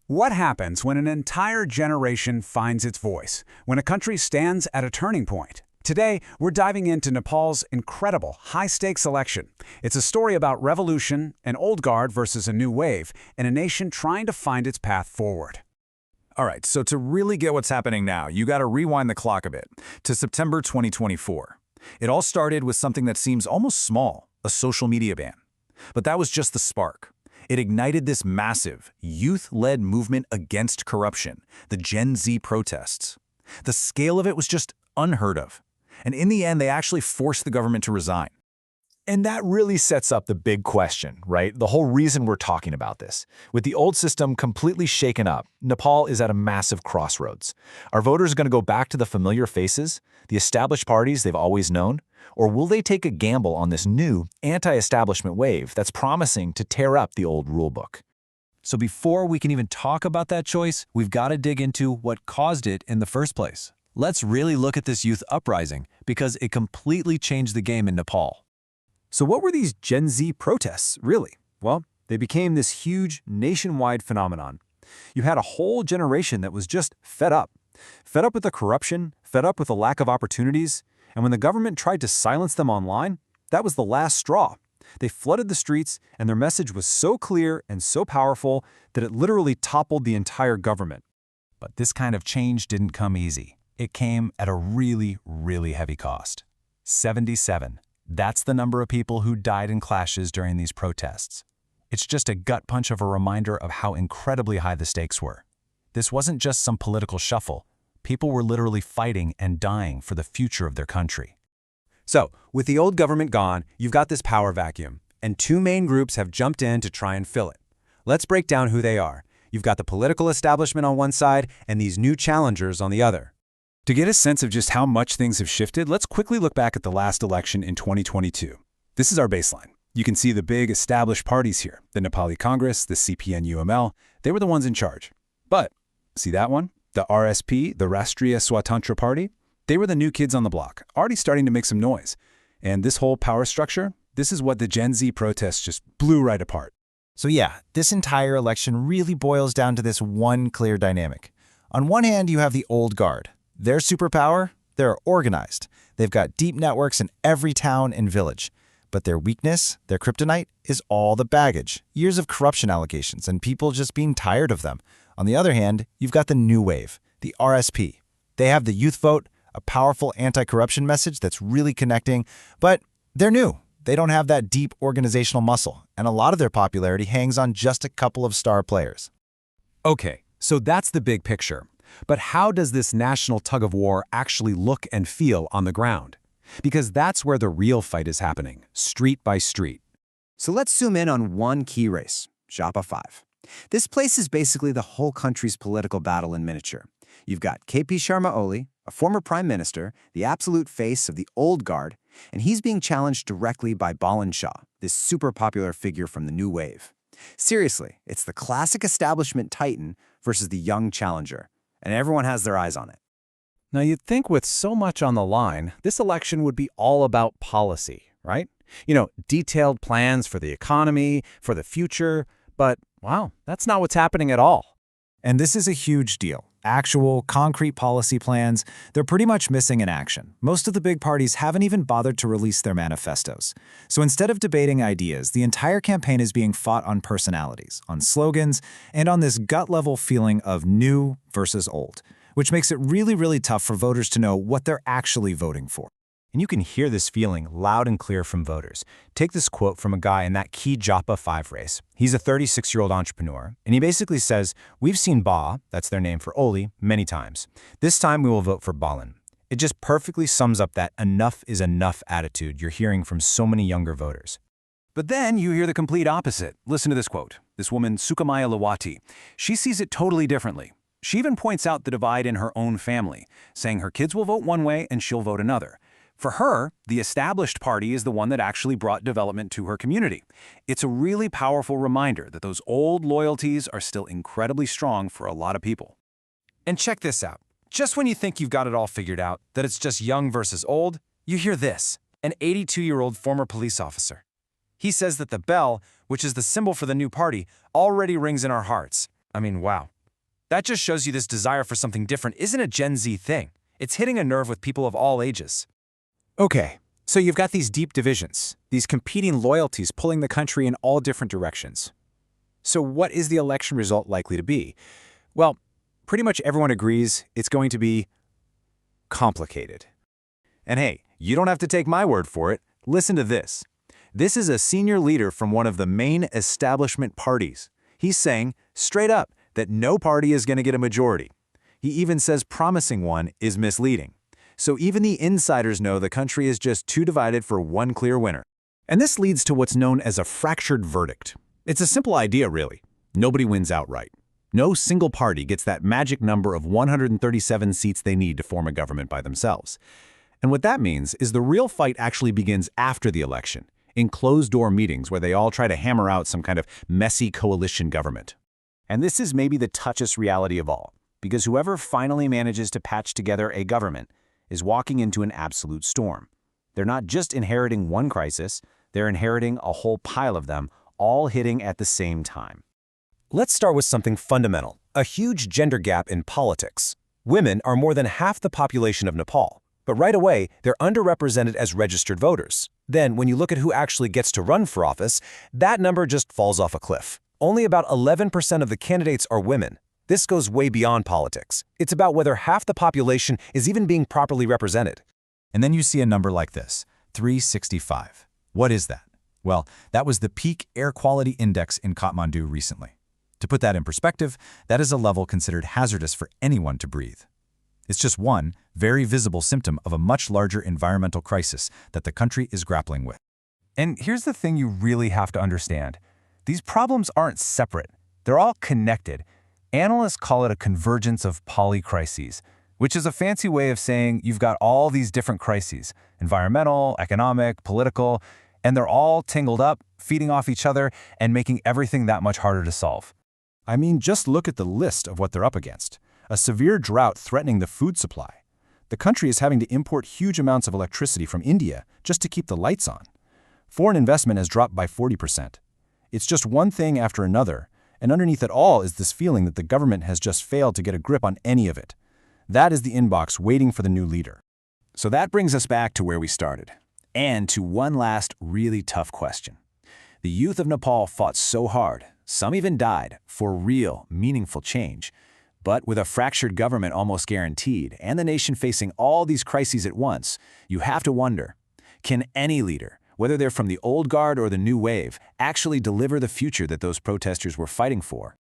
What happens when an entire generation finds its voice, when a country stands at a turning point? Today, we're diving into Nepal's incredible high-stakes election. It's a story about revolution, an old guard versus a new wave, and a nation trying to find its path forward. All right, so to really get what's happening now, you got to rewind the clock a bit to September 2024. It all started with something that seems almost small, a social media ban. But that was just the spark. It ignited this massive, youth-led movement against corruption, the Gen Z protests. The scale of it was just unheard of. And in the end, they actually forced the government to resign. And that really sets up the big question, right? The whole reason we're talking about this. With the old system completely shaken up, Nepal is at a massive crossroads. Are voters going to go back to the familiar faces, the established parties they've always known? Or will they take a gamble on this new, anti-establishment wave that's promising to tear up the old rulebook? So before we can even talk about that choice, we've got to dig into what caused it in the first place. Let's really look at this youth uprising, because it completely changed the game in Nepal. So what were these Gen Z protests, really? Well, they became this huge nationwide phenomenon. You had a whole generation that was just fed up. Fed up with the corruption, fed up with the lack of opportunities, and when the government tried to silence them online, that was the last straw. They flooded the streets, and their message was so clear and so powerful that it literally toppled the entire government. But this kind of change didn't come easy. It came at a really, really heavy cost. 77. That's the number of people who died in clashes during these protests. It's just a gut punch of a reminder of how incredibly high the stakes were. This wasn't just some political shuffle. People were literally fighting and dying for the future of their country. So, with the old government gone, you've got this power vacuum, and two main groups have jumped in to try and fill it. Let's break down who they are. You've got the political establishment on one side and these new challengers on the other. To get a sense of just how much things have shifted, let's quickly look back at the last election in 2022. This is our baseline. You can see the big established parties here, the Nepali Congress, the CPN-UML, they were the ones in charge. But, see that one? The RSP, the Rashtriya Swatantra Party, they were the new kids on the block, already starting to make some noise. And this whole power structure, this is what the Gen Z protests just blew right apart. So yeah, this entire election really boils down to this one clear dynamic. On one hand, you have the old guard. Their superpower? They're organized. They've got deep networks in every town and village. But their weakness, their kryptonite, is all the baggage, years of corruption allegations, and people just being tired of them. On the other hand, you've got the new wave, the RSP. They have the youth vote, a powerful anti-corruption message that's really connecting, but they're new. They don't have that deep organizational muscle, and a lot of their popularity hangs on just a couple of star players. Okay, so that's the big picture. But how does this national tug-of-war actually look and feel on the ground? Because that's where the real fight is happening, street by street. So let's zoom in on one key race, Japa 5. This place is basically the whole country's political battle in miniature. You've got KP Sharma Oli, a former prime minister, the absolute face of the old guard, and he's being challenged directly by Balan Shah, this super popular figure from the new wave. Seriously, it's the classic establishment titan versus the young challenger, and everyone has their eyes on it. Now, you'd think with so much on the line, this election would be all about policy, right? Detailed plans for the economy, for the future, but wow, that's not what's happening at all. And this is a huge deal. Actual, concrete policy plans, they're pretty much missing in action. Most of the big parties haven't even bothered to release their manifestos. So instead of debating ideas, the entire campaign is being fought on personalities, on slogans, and on this gut-level feeling of new versus old, which makes it really, really tough for voters to know what they're actually voting for. And you can hear this feeling loud and clear from voters. Take this quote from a guy in that key Japa 5 race. He's a 36-year-old entrepreneur, and he basically says, "We've seen Ba," that's their name for Oli, many times. This time we will vote for Balan. It just perfectly sums up that enough is enough attitude you're hearing from so many younger voters. But then you hear the complete opposite. Listen to this quote. This woman, Sukamaya Lawati, she sees it totally differently. She even points out the divide in her own family, saying her kids will vote one way and she'll vote another. For her, the established party is the one that actually brought development to her community. It's a really powerful reminder that those old loyalties are still incredibly strong for a lot of people. And check this out. Just when you think you've got it all figured out, that it's just young versus old, you hear this, an 82-year-old former police officer. He says that the bell, which is the symbol for the new party, already rings in our hearts. I mean, wow, That just shows you this desire for something different isn't a Gen Z thing. It's hitting a nerve with people of all ages. Okay, so you've got these deep divisions, these competing loyalties pulling the country in all different directions. So what is the election result likely to be? Well, pretty much everyone agrees it's going to be complicated. And hey, you don't have to take my word for it. Listen to this. This is a senior leader from one of the main establishment parties. He's saying, straight up, that no party is going to get a majority. He even says promising one is misleading. So even the insiders know the country is just too divided for one clear winner. And this leads to what's known as a fractured verdict. It's a simple idea, really. Nobody wins outright. No single party gets that magic number of 137 seats they need to form a government by themselves. And what that means is the real fight actually begins after the election, in closed-door meetings where they all try to hammer out some kind of messy coalition government. And this is maybe the toughest reality of all, because whoever finally manages to patch together a government is walking into an absolute storm. They're not just inheriting one crisis, they're inheriting a whole pile of them, all hitting at the same time. Let's start with something fundamental, a huge gender gap in politics. Women are more than half the population of Nepal, but right away, they're underrepresented as registered voters. Then, when you look at who actually gets to run for office, that number just falls off a cliff. Only about 11% of the candidates are women. This goes way beyond politics. It's about whether half the population is even being properly represented. And then you see a number like this, 365. What is that? Well, that was the peak air quality index in Kathmandu recently. To put that in perspective, that is a level considered hazardous for anyone to breathe. It's just one very visible symptom of a much larger environmental crisis that the country is grappling with. And here's the thing you really have to understand. These problems aren't separate. They're all connected. Analysts call it a convergence of polycrises, which is a fancy way of saying you've got all these different crises, environmental, economic, political, and they're all tangled up, feeding off each other, and making everything that much harder to solve. I mean, just look at the list of what they're up against. A severe drought threatening the food supply. The country is having to import huge amounts of electricity from India just to keep the lights on. Foreign investment has dropped by 40%. It's just one thing after another, and underneath it all is this feeling that the government has just failed to get a grip on any of it. That is the inbox waiting for the new leader. So that brings us back to where we started, and to one last really tough question. The youth of Nepal fought so hard, some even died, for real, meaningful change. But with a fractured government almost guaranteed, and the nation facing all these crises at once, you have to wonder, can any leader, whether they're from the old guard or the new wave, actually deliver the future that those protesters were fighting for?